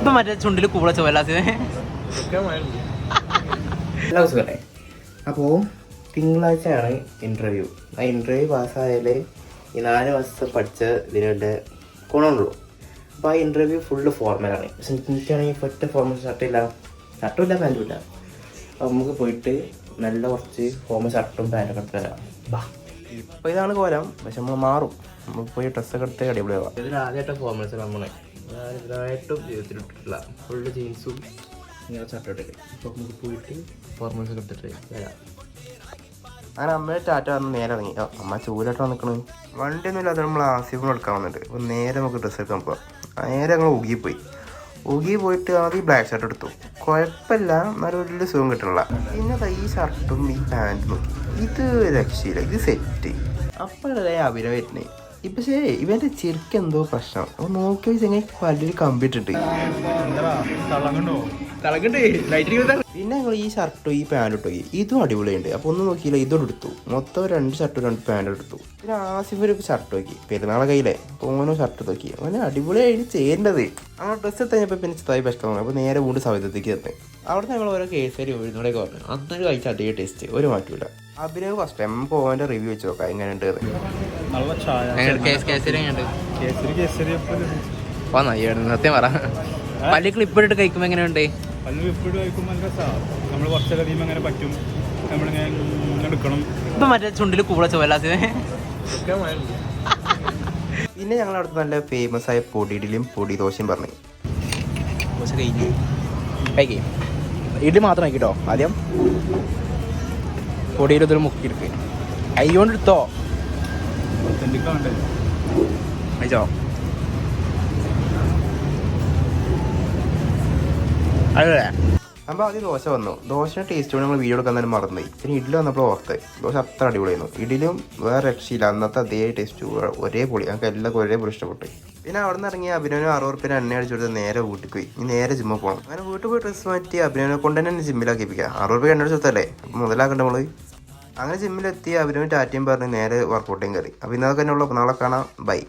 ഇപ്പൊ മറ്റേ ചുണ്ടിൽ കൂടെ ചോലാസിനെ അപ്പോൾ തിങ്കളാഴ്ചയാണ് ഇൻ്റർവ്യൂ. ആ ഇൻ്റർവ്യൂ പാസ്സായാൽ ഈ 4 മാസം പഠിച്ച ഇതിൻ്റെ ഗുണമുള്ളൂ. അപ്പോൾ ആ ഇൻ്റർവ്യൂ ഫുള്ള് ഫോർമലാണ്. പക്ഷെ എനിക്കാണെങ്കിൽ ഒറ്റ ഫോർമൽ ഷർട്ടില്ല, പാൻറ്റുമില്ല. അപ്പോൾ നമുക്ക് പോയിട്ട് നല്ല കുറച്ച് ഫോർമൽ ഷർട്ടും പാൻറ്റൊക്കെ എടുത്ത് തരാം. ഇപ്പോൾ ഇതാണ് കോലം, പക്ഷെ നമ്മൾ മാറും. നമുക്ക് പോയി ഡ്രസ്സൊക്കെ എടുത്ത് അടിപൊളിയാവാം. ഇതിൽ ആദ്യമായിട്ട് ഫോർമൽസ് നമ്മളെ ഇതായിട്ടും ജീവിതത്തിലിട്ടിട്ടില്ല. ഫുള്ള് ജീൻസും ഇങ്ങനെ ഷർട്ട് ഇട്ടിട്ട്. അപ്പോൾ നമുക്ക് പോയിട്ട് ഫോർമൽസ് എടുത്തിട്ട് വരാം. അങ്ങനെ അമ്മയുടെ ടാറ്റ വന്ന് നേരെ ഇറങ്ങി. അമ്മ ചൂലായിട്ട് വന്നിക്കണു. വണ്ടിയൊന്നും ഇല്ലാതെ നമ്മൾ ആസിഫിന് എടുക്കാൻ വന്നിട്ട്. അപ്പോൾ നേരെ നമുക്ക് ഡ്രസ്സ് എടുക്കാൻ പോകാം. നേരെ ഞങ്ങൾ ഊഗി പോയിട്ട് ആദ്യം ബ്ലാക്ക് ഷർട്ട് എടുത്തു. കുഴപ്പമില്ല, എന്നാലും വലിയ സുഖം കിട്ടണില്ല. പിന്നെ ഈ ഷർട്ടും ഈ പാൻറ്റും നോക്കി, ഇത് രക്ഷയില്ല, ഇത് സെറ്റ്. അപ്പോഴല്ലേ അഭിനയം വരുന്നത്. ഇപ്പം ശരി ഇവൻ്റെ ചെറുക്ക് എന്തോ പ്രശ്നം. അപ്പോൾ നോക്കി ചെങ്ങനെ വലിയൊരു കമ്പിട്ടിട്ട് പിന്നെ ഞങ്ങൾ ഈ ഷർട്ടും ഈ പാൻറ്റും ഇട്ടു. ഇതും അടിപൊളിയുണ്ട്. അപ്പോൾ ഒന്നും നോക്കിയില്ല, ഇതോട് എടുത്തു. മൊത്തം 2 ഷർട്ടും 2 പാൻറ്റും എടുത്തു. പിന്നെ ആസിഫ് ഒരു ഷർട്ട് നോക്കി, പെരുന്നാളെ കയ്യിലെ. അപ്പോൾ ഓനോ ഷർട്ട് നോക്കി, അവന് അടിപൊളിയായിട്ട് ചെയ്യേണ്ടത്. അങ്ങനെ ഡ്രസ്സ് എത്തഞ്ഞപ്പോൾ പിന്നെ ചിത്തായി പ്രശ്നമാണ്. അപ്പോൾ നേരെ വീണ്ടും സൗദത്തേക്ക് തന്നെ. അവിടെ നമ്മൾ ഓരോ കേസരി ഉഴുന്നോടെയൊക്കെ പറഞ്ഞു. അന്നൊരു കഴിച്ച അതേ ടേസ്റ്റ്, ഒരു മാറ്റമില്ല. അഭിനവ് ഫസ്റ്റ് ടൈം പോകാൻ്റെ റിവ്യൂ വെച്ച് നോക്കാം എങ്ങനെയുണ്ട്. സത്യം പറ, പല്ല് ക്ലിപ്പ് ഇട്ടിട്ട് കഴിക്കുമ്പോൾ എങ്ങനെയുണ്ട്? ഇപ്പൊ മറ്റേ ചുണ്ടിൽ കൂടെ ചോലാസിനെ. പിന്നെ ഞങ്ങൾ അവിടുത്തെ നല്ല ഫേമസ് ആയ പൊടിയിലും പൊടി ദോശയും പറഞ്ഞു. ദോശ കഴിഞ്ഞു കഴിക്കും. ഇഡ്ഡലി മാത്രം കഴിക്കട്ടോ. ആദ്യം പൊടിയിൽ ഇതൊരു മുക്കിയെടുക്കുക. അയ്യോണ്ട് എടുത്തോ കഴിച്ചോ. അതെ അപ്പോൾ ആദ്യം ദോശ വന്നു. ദോശയുടെ ടേസ്റ്റ് കൊണ്ട് നമ്മൾ വീഡിയോ എടുക്കാൻ തന്നെ മറന്നുപോയി. പിന്നെ ഇഡ്ഡലി വന്നപ്പോൾ ഓർത്ത് ദോശ അത്ര അടിപൊളിയായിരുന്നു. ഇഡ്ഡലിയും വേറെ രക്ഷയില്ല, അന്നത്തെ അതേ ടേസ്റ്റ്, ഒരേ പൊളി. ഞങ്ങൾക്ക് എല്ലാവർക്കും ഒരേപോലെ ഇഷ്ടപ്പെട്ടു. പിന്നെ അവിടെ നിന്ന് ഇറങ്ങി അഭിനവന് 60 റുപ്യ എണ്ണ അടിച്ചു കൊടുത്ത് നേരെ വീട്ടിൽ പോയി. ഇനി നേരെ ജിമ്മിൽ പോകണം. അങ്ങനെ വീട്ടിൽ പോയി ഡ്രസ്സ് മാറ്റി അഭിനവനെ കൊണ്ട് തന്നെ ജിമ്മിലാക്കിപ്പിക്കുക. 60 റുപ്യ എണ്ണ അടിച്ചു കൊടുത്തല്ലേ, അപ്പോൾ മുതലാക്കണ്ട നമ്മൾ. അങ്ങനെ ജിമ്മിലെത്തി അഭിനവൻ ടാറ്റയും പറഞ്ഞ് നേരെ വർക്കൗട്ടിങ് കയറി. അപ്പോൾ ഇന്നതൊക്കെ തന്നെ ഉള്ളൂ. നാളെ കാണാം. ബൈ.